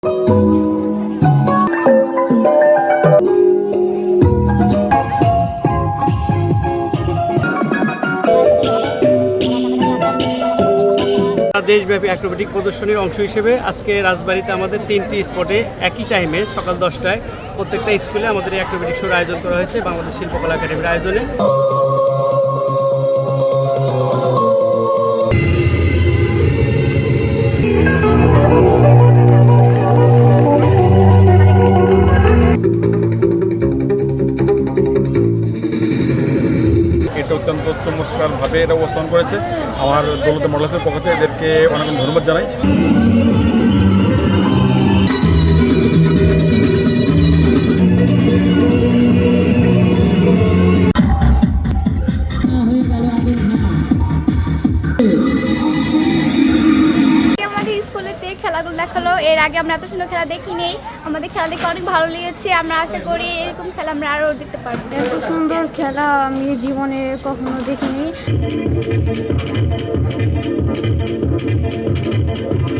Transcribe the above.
দেশব্যাপী অ্যাক্রোবেটিক প্রদর্শনীর অংশ হিসেবে আজকে রাজবাড়িতে আমাদের 3টি স্পটে একই টাইমে সকাল 10টায় প্রত্যেকটা স্কুলে আমাদের এই অ্যাক্রোবেটিক শোর আয়োজন করা হয়েছে বাংলাদেশ শিল্পকলা একাডেমির আয়োজনে। এটা অত্যন্ত চমৎকারভাবে এটা উপস্থাপন করেছে। আমার দৌলতে মডেলসের পক্ষ থেকে এদেরকে অনেক ধন্যবাদ জানাই। খেলাগুলো দেখালো, এর আগে আমরা এত সুন্দর খেলা দেখিনি। আমাদের খেলা দেখে অনেক ভালো লেগেছে। আমরা আশা করি এরকম খেলা আমরা আরও দেখতে পারবো। এত সুন্দর খেলা আমি জীবনে কখনো দেখিনি।